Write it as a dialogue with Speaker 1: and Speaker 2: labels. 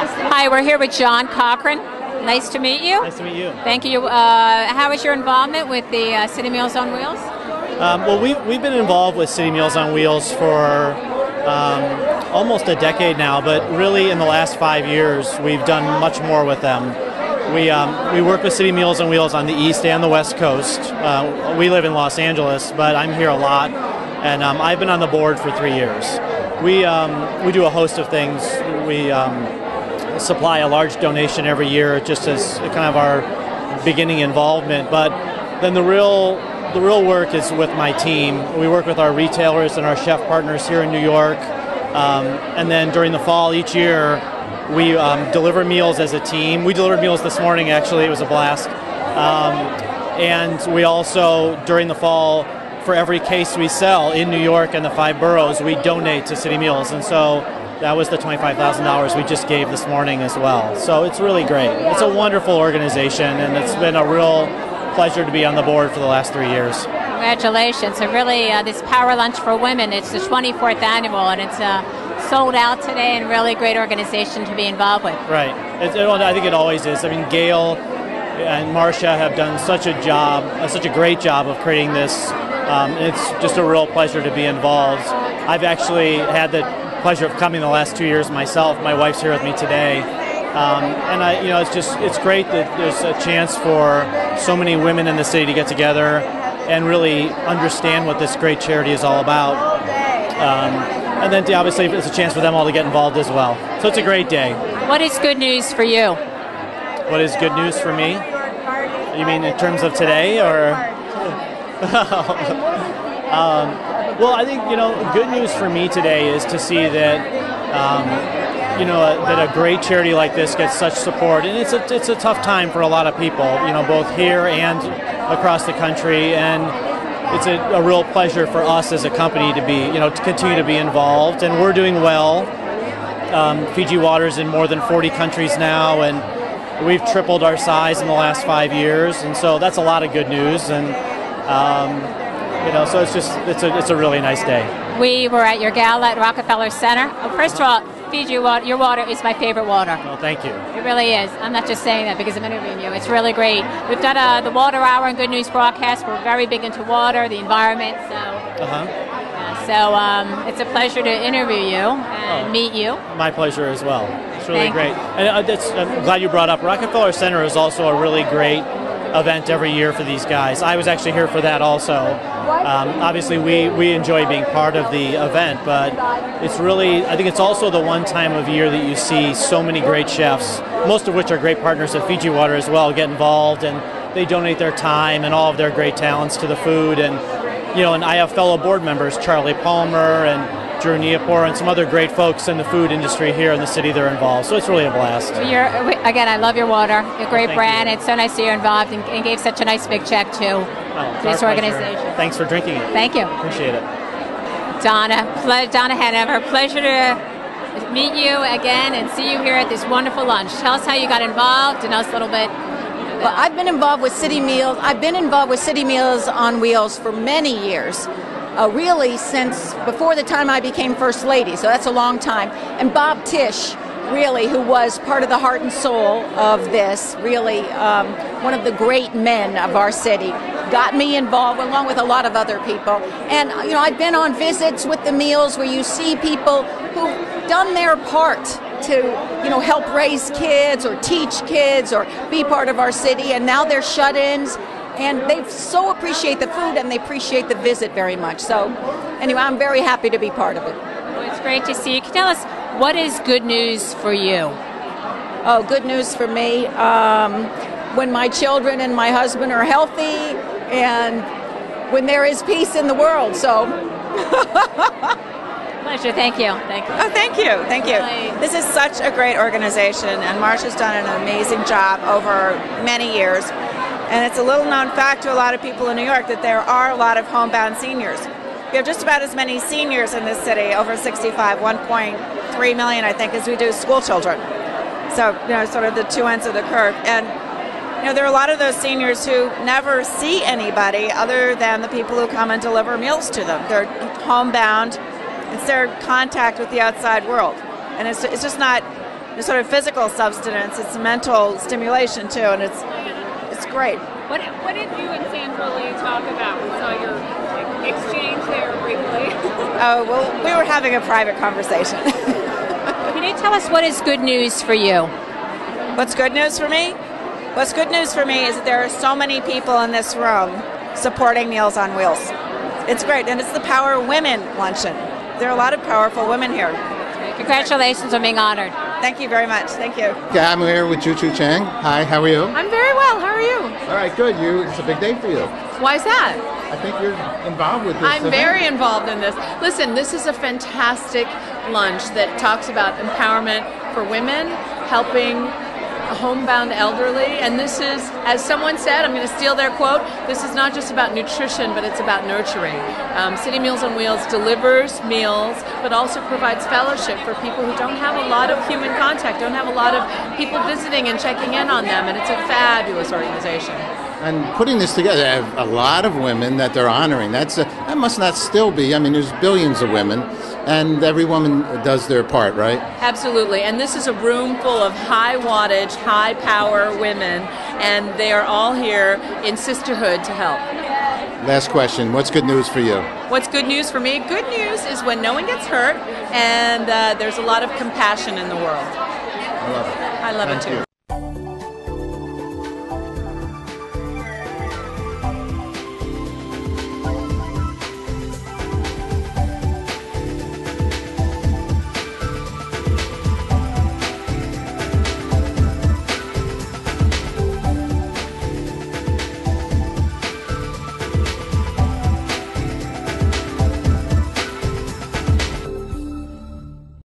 Speaker 1: Hi, we're here with John Cochran. Nice to meet you.
Speaker 2: Nice to meet you.
Speaker 1: Thank you. How was your involvement with the City Meals on Wheels?
Speaker 2: Well, we've been involved with City Meals on Wheels for almost a decade now, but really in the last 5 years we've done much more with them. We work with City Meals on Wheels on the East and the West Coast. We live in Los Angeles, but I'm here a lot, and I've been on the board for 3 years. We do a host of things. We supply a large donation every year just as kind of our beginning involvement, but then the real work is with my team. We work with our retailers and our chef partners here in New York, and then during the fall each year we deliver meals as a team. We delivered meals this morning, actually. It was a blast. And we also, during the fall, for every case we sell in New York and the 5 boroughs, we donate to City Meals. And so that was the $25,000 we just gave this morning as well. So it's really great. It's a wonderful organization, and it's been a real pleasure to be on the board for the last 3 years.
Speaker 1: Congratulations. So really, this Power Lunch for Women, it's the 24th annual, and it's sold out today, and really great organization to be involved with.
Speaker 2: Right. I think it always is. I mean, Gael and Marcia have done such a great job of creating this. It's just a real pleasure to be involved. I've actually had the pleasure of coming the last 2 years myself. My wife's here with me today. And it's great that there's a chance for so many women in the city to get together and really understand what this great charity is all about. And then obviously it's a chance for them all to get involved as well. So it's a great day.
Speaker 1: What is good news for you?
Speaker 2: What is good news for me? You mean in terms of today, or? Well, I think, good news for me today is to see that, that a great charity like this gets such support. And it's a tough time for a lot of people, both here and across the country. And it's a real pleasure for us as a company to be, to continue to be involved. And we're doing well. Fiji Water's in more than 40 countries now, and we've tripled our size in the last 5 years. And so that's a lot of good news. And so it's a really nice day.
Speaker 1: We were at your gala at Rockefeller Center. First of all, Fiji water, your water is my favorite water.
Speaker 2: Well, thank you.
Speaker 1: It really is. I'm not just saying that because I'm interviewing you. It's really great. We've done the Water Hour and Good News broadcast. We're very big into water, the environment. So it's a pleasure to interview you and meet you.
Speaker 2: My pleasure as well. It's really great. And I'm glad you brought up Rockefeller Center is also a really great event every year for these guys. I was actually here for that also. Obviously, we enjoy being part of the event, but I think it's also the one time of year that you see so many great chefs, most of which are great partners at Fiji Water as well, get involved, and they donate their time and all of their great talents to the food. And and I have fellow board members, Charlie Palmer and Drew Neapor, and some other great folks in the food industry here in the city that are involved. So it's really a blast.
Speaker 1: Again, I love your water. You're a great brand. It's so nice that you're involved and gave such a nice big check to this organization.
Speaker 2: Thanks for drinking it.
Speaker 1: Thank you.
Speaker 2: Appreciate it.
Speaker 1: Donna Hanover, pleasure to meet you again and see you here at this wonderful lunch. Tell us how you got involved and us a little bit.
Speaker 3: Well, I've been involved with City Meals. I've been involved with City Meals on Wheels for many years. Really since before the time I became First Lady, so that's a long time. And Bob Tisch, really, who was part of the heart and soul of this, really one of the great men of our city, got me involved along with a lot of other people. And I've been on visits with the meals where you see people who've done their part to help raise kids or teach kids or be part of our city, and now they're shut-ins. And they so appreciate the food, and they appreciate the visit very much. So anyway, I'm very happy to be part of it.
Speaker 1: Well, it's great to see you. Can you tell us, what is good news for you?
Speaker 3: Oh, good news for me. When my children and my husband are healthy, and when there is peace in the world. So
Speaker 1: pleasure. Thank you.
Speaker 4: Oh, thank you. Really? This is such a great organization, and Marcia's done an amazing job over many years. And it's a little known fact to a lot of people in New York that there are a lot of homebound seniors. We have just about as many seniors in this city, over 65, 1.3 million, I think, as we do school children. So, sort of the two ends of the curve. And, there are a lot of those seniors who never see anybody other than the people who come and deliver meals to them. They're homebound. It's their contact with the outside world. And it's just not sort of physical substance, it's mental stimulation too, and it's great.
Speaker 1: What did you and Sandra Lee talk about? We saw your exchange there briefly.
Speaker 4: Oh, well, we were having a private conversation.
Speaker 1: Can you tell us what is good news for you?
Speaker 4: What's good news for me? What's good news for me is that there are so many people in this room supporting Meals on Wheels. It's great, and it's the Power Women Luncheon. There are a lot of powerful women here.
Speaker 1: Congratulations on being honored.
Speaker 4: Thank you very much. Thank you.
Speaker 5: Yeah, I'm here with Juju Chang. Hi, how are you?
Speaker 6: I'm very well. How are you?
Speaker 5: All right, good. It's a big day for you.
Speaker 6: Why is that?
Speaker 5: I think you're involved with this
Speaker 6: I'm
Speaker 5: event.
Speaker 6: very involved in this. Listen, this is a fantastic lunch that talks about empowerment for women, helping homebound elderly, and this is, as someone said, I'm going to steal their quote, this is not just about nutrition, but it's about nurturing. City Meals on Wheels delivers meals, but also provides fellowship for people who don't have a lot of human contact, don't have a lot of people visiting and checking in on them, and it's a fabulous organization.
Speaker 5: And putting this together, they have a lot of women that they're honoring. That must not still be. I mean, there's billions of women, and every woman does their part, right?
Speaker 6: Absolutely. And this is a room full of high wattage, high power women, and they are all here in sisterhood to help.
Speaker 5: Last question. What's good news for you?
Speaker 6: What's good news for me? Good news is when no one gets hurt, and there's a lot of compassion in the world.
Speaker 5: I love it.
Speaker 6: I love it too.